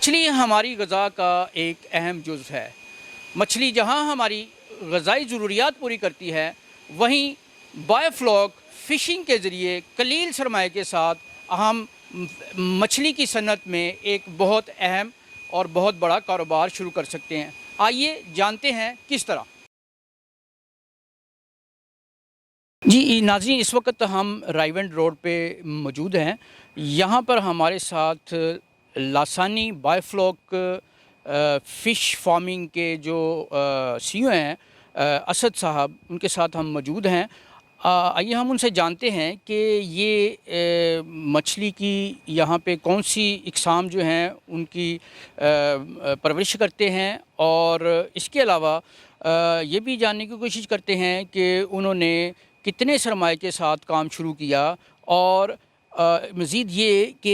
मछली हमारी ग़िज़ा का एक अहम जुज़ है। मछली जहाँ हमारी ग़िज़ाई ज़रूरियात पूरी करती है, वहीं बायोफ्लॉक फ़िशिंग के ज़रिए कलील सरमाए के साथ हम मछली की सनत में एक बहुत अहम और बहुत बड़ा कारोबार शुरू कर सकते हैं। आइए जानते हैं किस तरह। जी नाज़रीन, इस वक्त हम रायवंड रोड पे मौजूद हैं। यहाँ पर हमारे साथ लासानी बायोफ्लॉक फ़िश फार्मिंग के जो सीईओ हैं असद साहब, उनके साथ हम मौजूद हैं। आइए हम उनसे जानते हैं कि ये मछली की यहाँ पे कौन सी इक़साम जो हैं उनकी परवरिश करते हैं, और इसके अलावा ये भी जानने की कोशिश करते हैं कि उन्होंने कितने सरमाए के साथ काम शुरू किया, और मज़ीद ये कि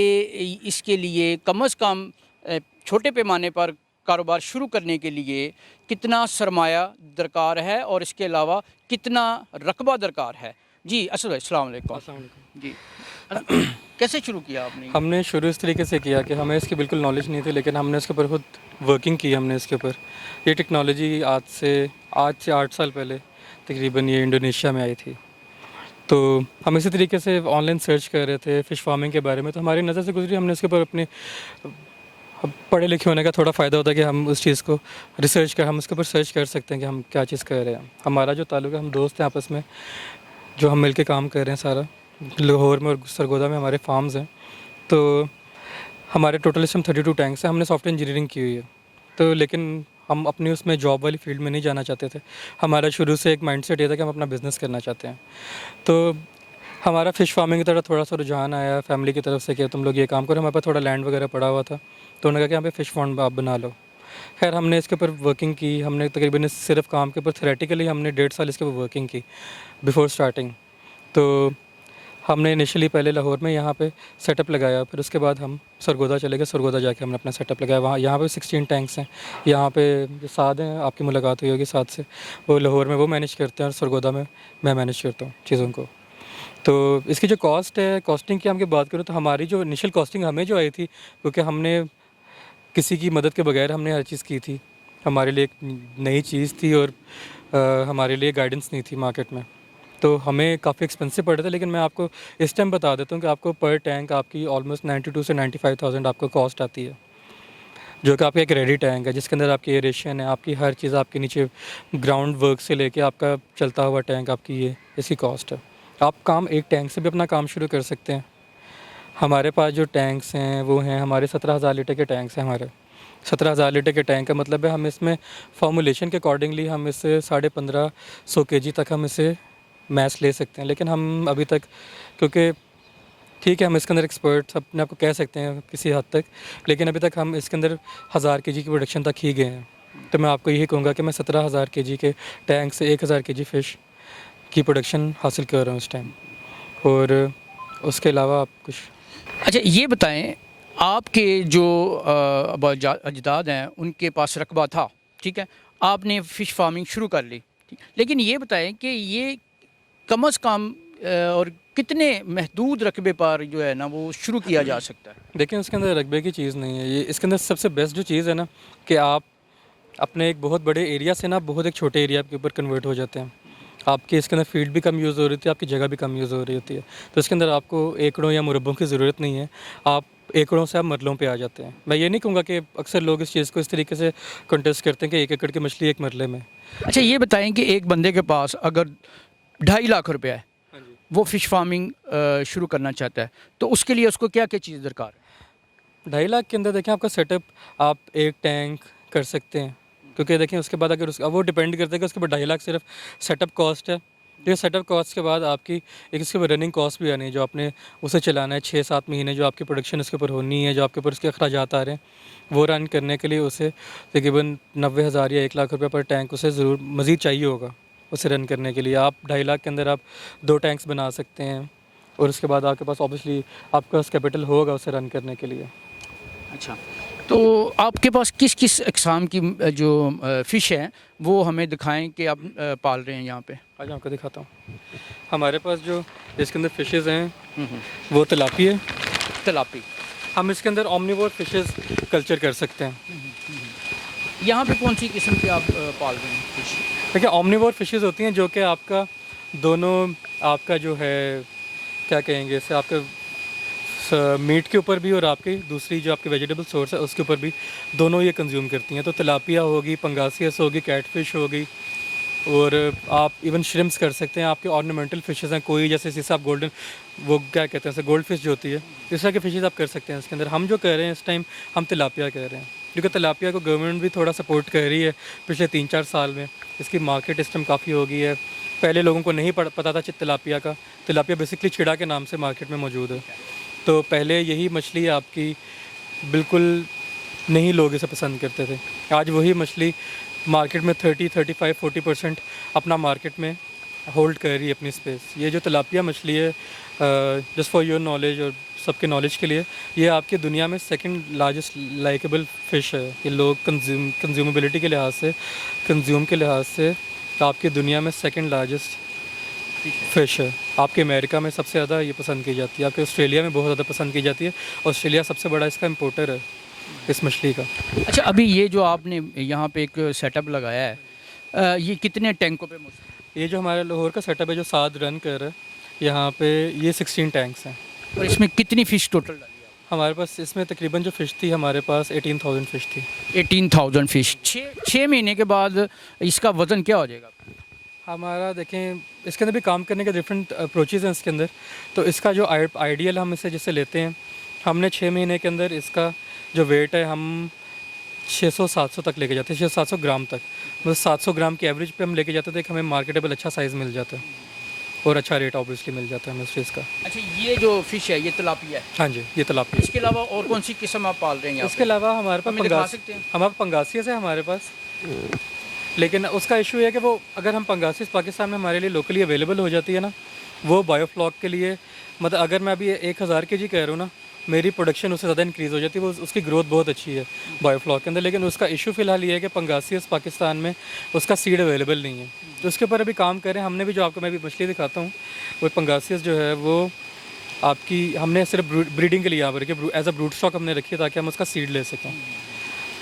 इसके लिए कम अज़ कम छोटे पैमाने पर कारोबार शुरू करने के लिए कितना सरमाया दरकार है और इसके अलावा कितना रकबा दरकार है। जी असद भाई, अस्सलाम वालेकुम। अस्सलाम वालेकुम। जी कैसे शुरू किया आपने? हमने शुरू इस तरीके से किया कि हमें इसकी बिल्कुल नॉलेज नहीं थी, लेकिन हमने इसके ऊपर खुद वर्किंग की। हमने इसके ऊपर ये टेक्नोलॉजी आज से 8 साल पहले तकरीबन ये इंडोनेशिया में आई थी। तो हम इसी तरीके से ऑनलाइन सर्च कर रहे थे फ़िश फार्मिंग के बारे में, तो हमारी नज़र से गुजरी। हमने इसके ऊपर अपने पढ़े लिखे होने का थोड़ा फ़ायदा होता है कि हम उस चीज़ को हम उसके ऊपर सर्च कर सकते हैं कि हम क्या चीज़ कर रहे हैं। हमारा जो ताल्लुक़ है, हम दोस्त हैं आपस में जो हम मिल के काम कर रहे हैं सारा। लाहौर में और सरगोदा में हमारे फार्म्स हैं। तो हमारे टोटल इसमें 32 टैंक्स हैं। हमने सॉफ्टवेयर इंजीनियरिंग की हुई है, तो लेकिन हम अपनी उसमें जॉब वाली फील्ड में नहीं जाना चाहते थे। हमारा शुरू से एक माइंडसेट ये था कि हम अपना बिज़नेस करना चाहते हैं। तो हमारा फ़िश फार्मिंग की तरफ थोड़ा सा रुझान आया फैमिली की तरफ से कि तुम लोग ये काम करो। हमारे पास थोड़ा लैंड वगैरह पड़ा हुआ था, तो उन्होंने कहा कि यहाँ पे फ़िश फार्म आप बना लो। खैर हमने इसके ऊपर वर्किंग की। हमने तकरीबन इस सिर्फ काम के ऊपर थ्योरेटिकली हमने 1.5 साल इसके ऊपर वर्किंग की बिफ़ोर स्टार्टिंग। तो हमने इनिशियली पहले लाहौर में यहाँ पे सेटअप लगाया, फिर उसके बाद हम सरगोदा चले गए। सरगोदा जाके हमने अपना सेटअप लगाया। वहाँ यहाँ पे 16 टैंक्स हैं। यहाँ पे जो साद हैं, आपकी मुलाकात हुई होगी साद से, वो लाहौर में वो मैनेज करते हैं और सरगोदा में मैं मैनेज करता हूँ चीज़ों को। तो इसकी जो कॉस्ट है, कॉस्टिंग की हम बात करूँ तो हमारी जो इनिशियल कॉस्टिंग हमें जो आई थी, क्योंकि हमने किसी की मदद के बगैर हमने हर चीज़ की थी। हमारे लिए एक नई चीज़ थी और हमारे लिए गाइडेंस नहीं थी मार्केट में, तो हमें काफ़ी एक्सपेंसिव पड़ रहा था। लेकिन मैं आपको इस टाइम बता देता हूँ कि आपको पर टैंक आपकी ऑलमोस्ट 92 से 95,000 आपको कॉस्ट आती है, जो कि आपका एक रेडी टैंक है जिसके अंदर आपकी एरेशन है, आपकी हर चीज़, आपके नीचे ग्राउंड वर्क से लेके आपका चलता हुआ टैंक, आपकी ये इसकी कॉस्ट है। आप काम एक टैंक से भी अपना काम शुरू कर सकते हैं। हमारे पास जो टैंक्स हैं वो हैं हमारे 17,000 लीटर के टैंक्स हैं। हमारे 17,000 लीटर के टैंक का मतलब है हम इसमें फॉर्मुलेशन के अकॉर्डिंगली हम इससे 1550 kg तक हम इसे मैच ले सकते हैं। लेकिन हम अभी तक, क्योंकि ठीक है हम इसके अंदर एक्सपर्ट्स अपने आप को कह सकते हैं किसी हद तक, लेकिन अभी तक हम इसके अंदर 1000 kg की प्रोडक्शन तक ही गए हैं। तो मैं आपको यही कहूँगा कि मैं 17,000 kg के टैंक से 1000 kg फ़िश की प्रोडक्शन हासिल कर रहा हूँ इस टाइम। और उसके अलावा आप कुछ? अच्छा ये बताएं, आपके जो अजदाद हैं उनके पास रकबा था, ठीक है, आपने फ़िश फार्मिंग शुरू कर ली, ठीक, लेकिन ये बताएं कि ये कम अज़ कम और कितने महदूद रकबे पर जो है ना वो शुरू किया जा सकता है? देखिए इसके अंदर रकबे की चीज़ नहीं है। ये इसके अंदर सबसे बेस्ट जो चीज़ है ना, कि आप अपने एक बहुत बड़े एरिया से ना बहुत एक छोटे एरिया के ऊपर कन्वर्ट हो जाते हैं। आपके इसके अंदर फील्ड भी कम यूज़ हो रही थी, आपकी जगह भी कम यूज़ हो रही होती है। तो इसके अंदर आपको एकड़ों या मुरब्बों की ज़रूरत नहीं है, आप एकड़ों से आप मरलों पे आ जाते हैं। मैं ये नहीं कहूँगा कि अक्सर लोग इस चीज़ को इस तरीके से कंटेस्ट करते हैं कि 1 एकड़ की मछली एक मरले में। अच्छा ये बताएं कि एक बंदे के पास अगर 2.5 लाख रुपया है, वो फ़िश फार्मिंग शुरू करना चाहता है, तो उसके लिए उसको क्या क्या चीज़ दरकार है? 2.5 लाख के अंदर देखें आपका सेटअप, आप एक टैंक कर सकते हैं। क्योंकि देखें उसके बाद अगर उसका वो डिपेंड करता है कि उसके बाद 2.5 लाख सिर्फ सेटअप कॉस्ट है। ये सेटअप कॉस्ट के बाद आपकी एक इसके ऊपर रनिंग कॉस्ट भी आनी है, जो आपने उसे चलाना है 6-7 महीने, जो आपकी प्रोडक्शन उसके ऊपर होनी है, जो आपके ऊपर उसके अखराजात आ रहे हैं, वो रन करने के लिए उसे तकरीबन 90,000 या 1 लाख रुपये पर टैंक उसे ज़रूर मज़ीद चाहिए होगा। उसे रन करने के लिए आप 2.5 लाख के अंदर आप 2 टैंक्स बना सकते हैं, और उसके बाद आपके पास ऑब्वियसली आपके पास कैपिटल होगा उसे रन करने के लिए। अच्छा, तो आपके पास किस किस अक़साम की जो फ़िश हैं वो हमें दिखाएं कि आप पाल रहे हैं यहाँ पे? आज आपको दिखाता हूँ। हमारे पास जो इसके अंदर फ़िशेज़ हैं वो तिलापी है। तिलापी? हम इसके अंदर ओमनिवोर फिशेस कल्चर कर सकते हैं। यहाँ पे कौन सी किस्म के आप पाल रहे हैं फिश? देखिए ओमनिवोर फिशेस होती हैं जो कि आपका दोनों आपका जो है क्या कहेंगे इसे आपके मीट के ऊपर भी और आपकी दूसरी जो आपकी वेजिटेबल सोर्स है उसके ऊपर भी दोनों ये कंज्यूम करती हैं। तो तिलापिया होगी, पंगासियस होगी, कैटफिश होगी और आप इवन श्रिम्प्स कर सकते हैं। आपके ऑर्नामेंटल फिशेस हैं कोई, जैसे आप गोल्डन वो क्या कहते हैं गोल्ड फिश जो होती है, इस तरह के फिशेस आप कर सकते हैं इसके अंदर। हम जो कर रहे हैं इस टाइम हम तिलापिया कर रहे हैं क्योंकि तिलापिया को गवर्नमेंट भी थोड़ा सपोर्ट कर रही है पिछले 3-4 साल में। इसकी मार्केट इस टाइम काफ़ी हो गई है। पहले लोगों को नहीं पता था तिलापिया का। तिलापिया बेसिकली चिड़ा के नाम से मार्केट में मौजूद है। तो पहले यही मछली आपकी बिल्कुल नहीं लोग इसे पसंद करते थे। आज वही मछली मार्केट में 30, 35, 40% अपना मार्केट में होल्ड कर रही है अपनी स्पेस। ये जो तिलापिया मछली है, जस्ट फॉर योर नॉलेज और सबके नॉलेज के लिए, ये आपकी दुनिया में सेकंड लार्जेस्ट लाइकेबल फ़िश है। ये लोग कंज्यूमेबिलिटी के लिहाज से, कंज्यूम के लिहाज से आपकी दुनिया में सेकंड लार्जेस्ट फ़िश है। आपके अमेरिका में सबसे ज़्यादा ये पसंद की जाती है, आपके ऑस्ट्रेलिया में बहुत ज़्यादा पसंद की जाती है। ऑस्ट्रेलिया सबसे बड़ा इसका इम्पोर्टर है इस मछली का। अच्छा, अभी ये जो आपने यहाँ पे एक सेटअप लगाया है, ये कितने टैंकों पे मुश्किल? ये जो हमारा लाहौर का सेटअप है जो 7 रन कर रहा है, यहाँ पे ये 16 टैंक्स हैं। और इसमें कितनी फ़िश टोटल डाली है? हमारे पास इसमें तकरीबन जो फ़िश थी हमारे पास 18,000 फ़िश थी। 18,000 फ़िश। 6 महीने के बाद इसका वज़न क्या हो जाएगा? हमारा देखें इसके अंदर भी काम करने के डिफरेंट अप्रोचेज़ हैं इसके अंदर। तो इसका जो आइडियल हम इसे जिससे लेते हैं, हमने 6 महीने के अंदर इसका जो वेट है हम 600-700 तक लेके जाते हैं, 600-700 ग्राम तक। मतलब 700 ग्राम की एवरेज पे हम लेके जाते थे कि हमें मार्केटेबल अच्छा साइज़ मिल जाता है और अच्छा रेट ऑब्वियसली मिल जाता है हमें उस चीज़ का। अच्छा, ये जो फ़िश है ये तिलापिया है? हाँ जी, ये तिलापिया। इसके अलावा और कौन सी किस्म आप पाल रहे हैं यहाँ इसके अलावा हमारे पास हमें दिखा सकते हैं? हमारे पंगासियस है हमारे पास, लेकिन उसका इशू है कि वो अगर हम पंगासियस पाकिस्तान में हमारे लिए लोकली अवेलेबल हो जाती है ना, वो बायोफ्लॉक के लिए मतलब अगर मैं अभी 1000 kg कह रहा हूँ ना, मेरी प्रोडक्शन उससे ज़्यादा इंक्रीज़ हो जाती है। वो उसकी ग्रोथ बहुत अच्छी है बायोफ्लॉक के अंदर। लेकिन उसका इशू फ़िलहाल ये है कि पंगासियस पाकिस्तान में उसका सीड अवेलेबल नहीं है। तो उसके ऊपर अभी काम करें। हमने भी जो आपको मैं भी मछली दिखाता हूँ, वो पंगासियस जो है वो आपकी हमने सिर्फ ब्रीडिंग के लिए यहाँ पर रखी, एज अ ब्रूट स्टॉक हमने रखी है ताकि हम उसका सीड ले सकें।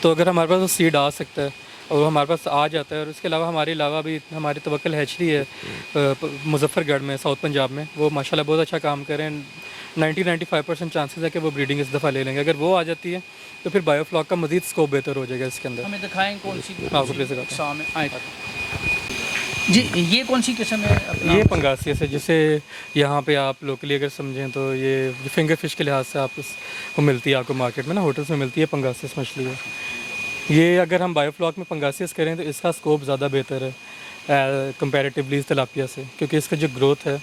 तो अगर हमारे पास वो सीड आ सकता है और वो हमारे पास आ जाता है, और उसके अलावा हमारे अलावा भी हमारी तवक्कल हैचरी है मुजफ्फरगढ़ में, साउथ पंजाब में, वो माशाल्लाह बहुत अच्छा काम कर रहे हैं। 90-95% चांसेस है कि वो ब्रीडिंग इस दफ़ा ले लेंगे। अगर वो आ जाती है तो फिर बायोफ्लॉक का मज़ीद स्कोप बेहतर हो जाएगा इसके अंदर। हमें दिखाएं कौन सी आपको प्लीज़ दिखाता सामने आए जी। ये कौन सी किस्म है अपना? ये पंगासियस है, जिसे यहाँ पे आप लोकली अगर समझें तो ये फिंगर फिश के लिहाज से आप इसको मिलती है आपको मार्केट में ना, होटल्स में मिलती है, पंगासियस मछली है ये। अगर हम बायोफ्लॉक में पंगासियस करें तो इसका स्कोप ज़्यादा बेहतर है कंपैरेटिवली तिलापिया से, क्योंकि इसका जो ग्रोथ है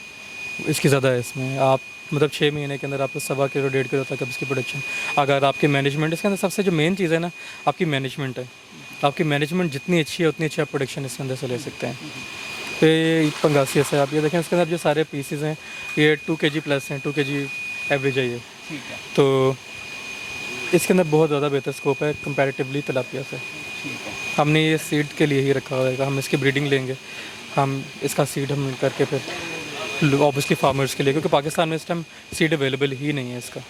इसकी ज़्यादा है इसमें। आप मतलब 6 महीने के अंदर आपको 1.25 किलो 1.5 किलो तक इसकी प्रोडक्शन, अगर आपकी मैनेजमेंट, इसके अंदर सबसे जो मेन चीज़ है ना आपकी मैनेजमेंट है। आपकी मैनेजमेंट जितनी अच्छी है उतनी अच्छी आप प्रोडक्शन इसके अंदर से ले सकते हैं। तो ये पंगासियस है, आप ये देखें इसके अंदर जो सारे पीसीज हैं ये 2 kg प्लस हैं, 2 kg एवरेज है ये। ठीक है। तो इसके अंदर बहुत ज़्यादा बेहतर स्कोप है कंपैरेटिवली तिलापिया से। ठीक है। हमने ये सीड के लिए ही रखा हुआ है, हम इसकी ब्रीडिंग लेंगे, हम इसका सीड हम करके फिर ऑब्वियसली फार्मर्स के लिए, क्योंकि पाकिस्तान में इस टाइम सीड अवेलेबल ही नहीं है इसका।